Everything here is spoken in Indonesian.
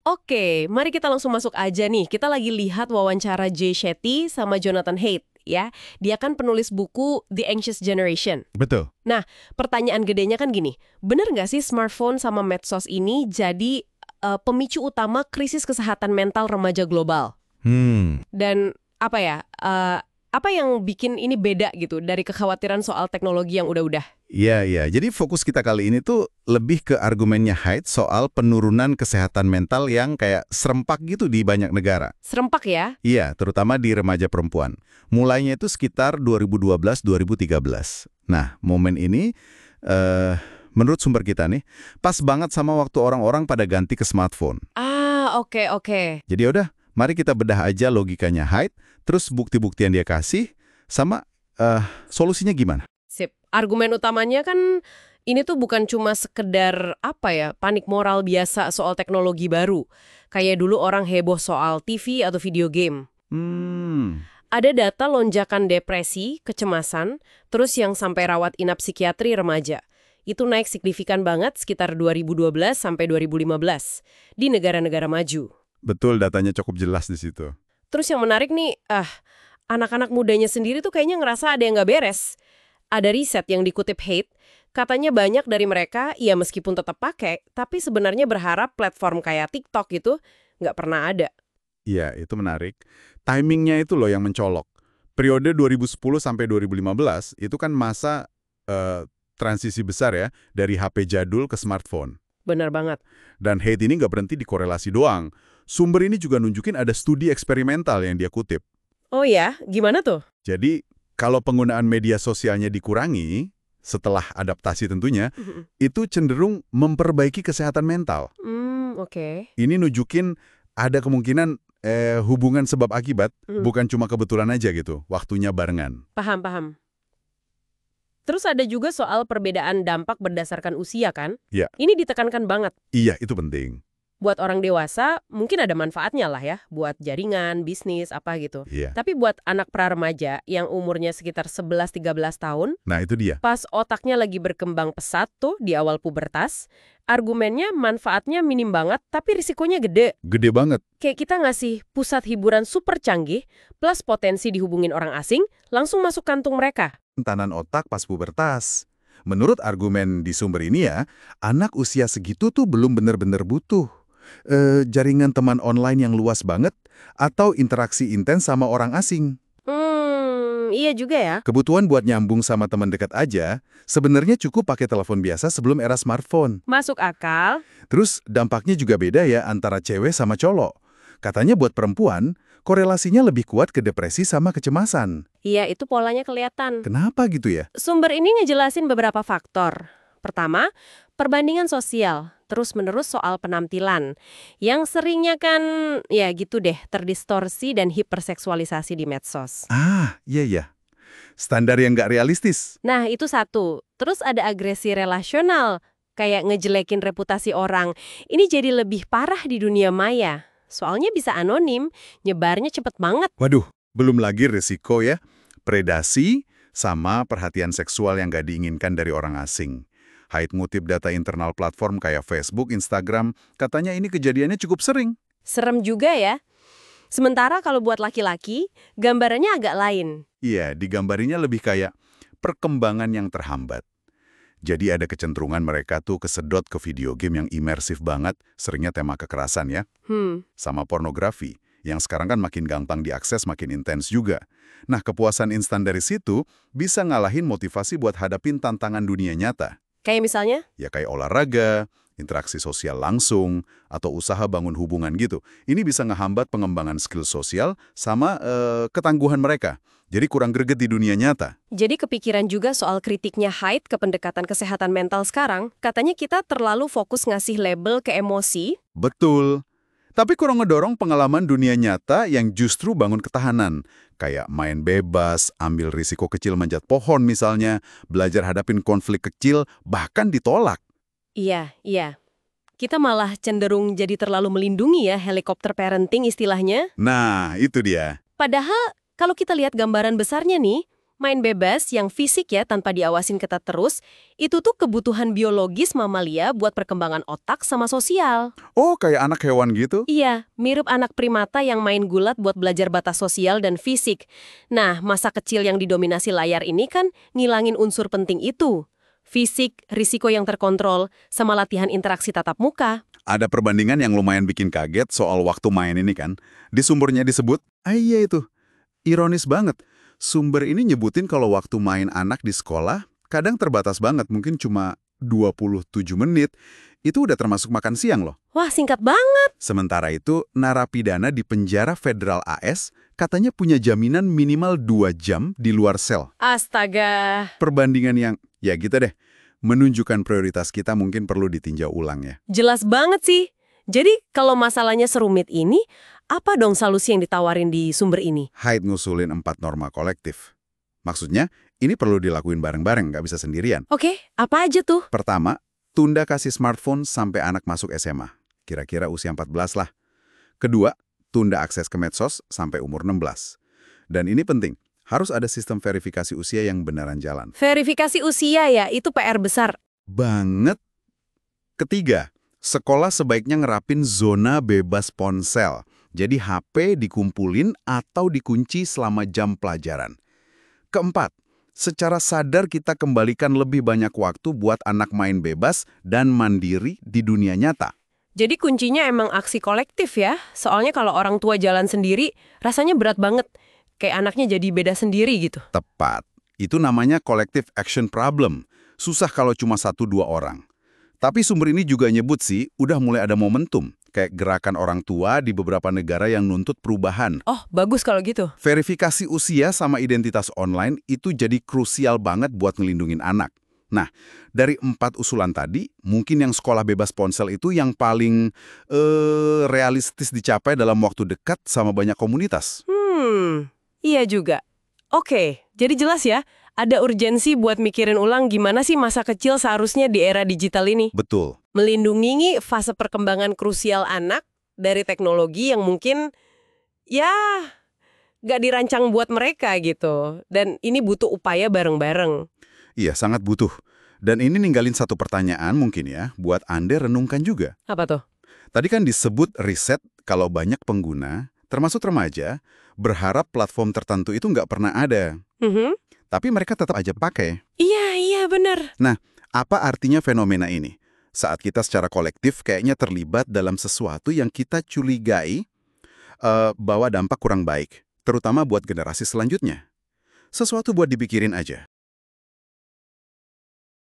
Oke, mari kita langsung masuk aja nih. Kita lagi lihat wawancara Jay Shetty sama Jonathan Haidt, ya. Dia kan penulis buku The Anxious Generation. Betul. Nah, pertanyaan gedenya kan gini, bener nggak sih smartphone sama medsos ini jadi pemicu utama krisis kesehatan mental remaja global? Dan apa yang bikin ini beda gitu dari kekhawatiran soal teknologi yang udah-udah? Iya. Jadi fokus kita kali ini tuh lebih ke argumennya Haidt soal penurunan kesehatan mental yang kayak serempak gitu di banyak negara. Serempak ya? Iya, terutama di remaja perempuan. Mulainya itu sekitar 2012-2013. Nah, momen ini, menurut sumber kita nih, pas banget sama waktu orang-orang pada ganti ke smartphone. Oke. Jadi udah, mari kita bedah aja logikanya Haidt, terus bukti-bukti yang dia kasih, sama solusinya gimana? Sip. Argumen utamanya kan ini tuh bukan cuma sekedar panik moral biasa soal teknologi baru. Kayak dulu orang heboh soal TV atau video game. Ada data lonjakan depresi, kecemasan, terus yang sampai rawat inap psikiatri remaja. Itu naik signifikan banget sekitar 2012 sampai 2015 di negara-negara maju. Betul, datanya cukup jelas di situ. Terus yang menarik nih, anak-anak mudanya sendiri tuh kayaknya ngerasa ada yang nggak beres. Ada riset yang dikutip Haidt, katanya banyak dari mereka, ya meskipun tetap pakai, tapi sebenarnya berharap platform kayak TikTok gitu nggak pernah ada. Iya, itu menarik. Timingnya itu loh yang mencolok. Periode 2010 sampai 2015 itu kan masa transisi besar ya, dari HP jadul ke smartphone. Benar banget. Dan Haidt ini nggak berhenti di korelasi doang. Sumber ini juga nunjukin ada studi eksperimental yang dia kutip. Oh ya, gimana tuh? Jadi, kalau penggunaan media sosialnya dikurangi, setelah adaptasi tentunya, itu cenderung memperbaiki kesehatan mental. Oke. Ini nunjukin ada kemungkinan hubungan sebab akibat, bukan cuma kebetulan aja gitu, waktunya barengan. Paham. Terus ada juga soal perbedaan dampak berdasarkan usia kan? Ya. Ini ditekankan banget. Iya, itu penting. Buat orang dewasa, mungkin ada manfaatnya lah ya, buat jaringan, bisnis, apa gitu. Iya. Tapi buat anak pra-remaja yang umurnya sekitar 11-13 tahun, Nah, itu dia. pas otaknya lagi berkembang pesat tuh di awal pubertas, argumennya manfaatnya minim banget, tapi risikonya gede. Gede banget. Kayak kita ngasih pusat hiburan super canggih, plus potensi dihubungin orang asing, langsung masuk kantung mereka. Tanan otak pas pubertas. Menurut argumen di sumber ini ya, anak usia segitu tuh belum benar-benar butuh jaringan teman online yang luas banget atau interaksi intens sama orang asing. Iya juga ya. Kebutuhan buat nyambung sama teman dekat aja sebenarnya cukup pakai telepon biasa sebelum era smartphone. Masuk akal. Terus dampaknya juga beda ya antara cewek sama cowok. Katanya buat perempuan, korelasinya lebih kuat ke depresi sama kecemasan. Iya, itu polanya kelihatan. Kenapa gitu ya? Sumber ini ngejelasin beberapa faktor. Pertama, perbandingan sosial, terus-menerus soal penampilan. Yang seringnya kan, ya gitu deh, terdistorsi dan hiperseksualisasi di medsos. Iya. Standar yang nggak realistis. Nah, itu satu. Terus ada agresi relasional, kayak ngejelekin reputasi orang. Ini jadi lebih parah di dunia maya. Soalnya bisa anonim, nyebarnya cepet banget. Waduh, belum lagi risiko ya. Predasi sama perhatian seksual yang nggak diinginkan dari orang asing. Haidt ngutip data internal platform kayak Facebook, Instagram, katanya ini kejadiannya cukup sering. Serem juga ya. Sementara kalau buat laki-laki, gambarannya agak lain. Iya, digambarinya lebih kayak perkembangan yang terhambat. Jadi ada kecenderungan mereka tuh kesedot ke video game yang imersif banget, seringnya tema kekerasan ya. Sama pornografi, yang sekarang kan makin gampang diakses, makin intens juga. Nah, kepuasan instan dari situ bisa ngalahin motivasi buat hadapin tantangan dunia nyata. Kayak misalnya? Ya kayak olahraga, interaksi sosial langsung, atau usaha bangun hubungan gitu. Ini bisa ngehambat pengembangan skill sosial sama ketangguhan mereka. Jadi kurang greget di dunia nyata. Jadi kepikiran juga soal kritiknya Haidt ke pendekatan kesehatan mental sekarang. Katanya kita terlalu fokus ngasih label ke emosi. Betul. Tapi kurang ngedorong pengalaman dunia nyata yang justru bangun ketahanan. Kayak main bebas, ambil risiko kecil manjat pohon misalnya, belajar hadapin konflik kecil, bahkan ditolak. Iya. Kita malah cenderung jadi terlalu melindungi ya, helikopter parenting istilahnya. Nah, itu dia. Padahal kalau kita lihat gambaran besarnya nih, Main bebas yang fisik ya tanpa diawasin ketat terus, itu tuh kebutuhan biologis mamalia buat perkembangan otak sama sosial. Oh, kayak anak hewan gitu? Iya, mirip anak primata yang main gulat buat belajar batas sosial dan fisik. Nah, masa kecil yang didominasi layar ini kan ngilangin unsur penting itu. Fisik, risiko yang terkontrol, sama latihan interaksi tatap muka. Ada perbandingan yang lumayan bikin kaget soal waktu main ini kan. Di sumbernya disebut, iya itu. Ironis banget. Sumber ini nyebutin kalau waktu main anak di sekolah kadang terbatas banget, mungkin cuma 27 menit. Itu udah termasuk makan siang loh. Wah, singkat banget. Sementara itu, narapidana di penjara federal AS katanya punya jaminan minimal 2 jam di luar sel. Astaga. Perbandingan yang, ya gitu deh, menunjukkan prioritas kita mungkin perlu ditinjau ulang ya. Jelas banget sih. Jadi, kalau masalahnya serumit ini, apa dong solusi yang ditawarin di sumber ini? Haidt ngusulin 4 norma kolektif. Maksudnya, ini perlu dilakuin bareng-bareng, nggak bisa sendirian. Oke, apa aja tuh? Pertama, tunda kasih smartphone sampai anak masuk SMA. Kira-kira usia 14 lah. Kedua, tunda akses ke medsos sampai umur 16. Dan ini penting, harus ada sistem verifikasi usia yang beneran jalan. Verifikasi usia ya, itu PR besar. Banget. Ketiga, sekolah sebaiknya ngerapin zona bebas ponsel. Jadi HP dikumpulin atau dikunci selama jam pelajaran. Keempat, secara sadar kita kembalikan lebih banyak waktu buat anak main bebas dan mandiri di dunia nyata. Jadi kuncinya emang aksi kolektif ya. Soalnya kalau orang tua jalan sendiri, rasanya berat banget. Kayak anaknya jadi beda sendiri gitu. Tepat. Itu namanya collective action problem. Susah kalau cuma 1-2 orang. Tapi sumber ini juga nyebut sih, udah mulai ada momentum. Kayak gerakan orang tua di beberapa negara yang nuntut perubahan. Oh, bagus kalau gitu. Verifikasi usia sama identitas online itu jadi krusial banget buat ngelindungin anak. Nah, dari 4 usulan tadi, mungkin yang sekolah bebas ponsel itu yang paling realistis dicapai dalam waktu dekat sama banyak komunitas. Iya juga. Oke, jadi jelas ya, ada urgensi buat mikirin ulang gimana sih masa kecil seharusnya di era digital ini. Betul. Melindungi fase perkembangan krusial anak dari teknologi yang mungkin, ya, nggak dirancang buat mereka gitu. Dan ini butuh upaya bareng-bareng. Iya, sangat butuh. Dan ini ninggalin satu pertanyaan mungkin ya, buat Anda renungkan juga. Apa tuh? Tadi kan disebut riset kalau banyak pengguna, termasuk remaja, berharap platform tertentu itu nggak pernah ada. Tapi mereka tetap aja pakai. Iya, benar. Nah, apa artinya fenomena ini? Saat kita secara kolektif kayaknya terlibat dalam sesuatu yang kita curigai bawa dampak kurang baik, terutama buat generasi selanjutnya. Sesuatu buat dipikirin aja.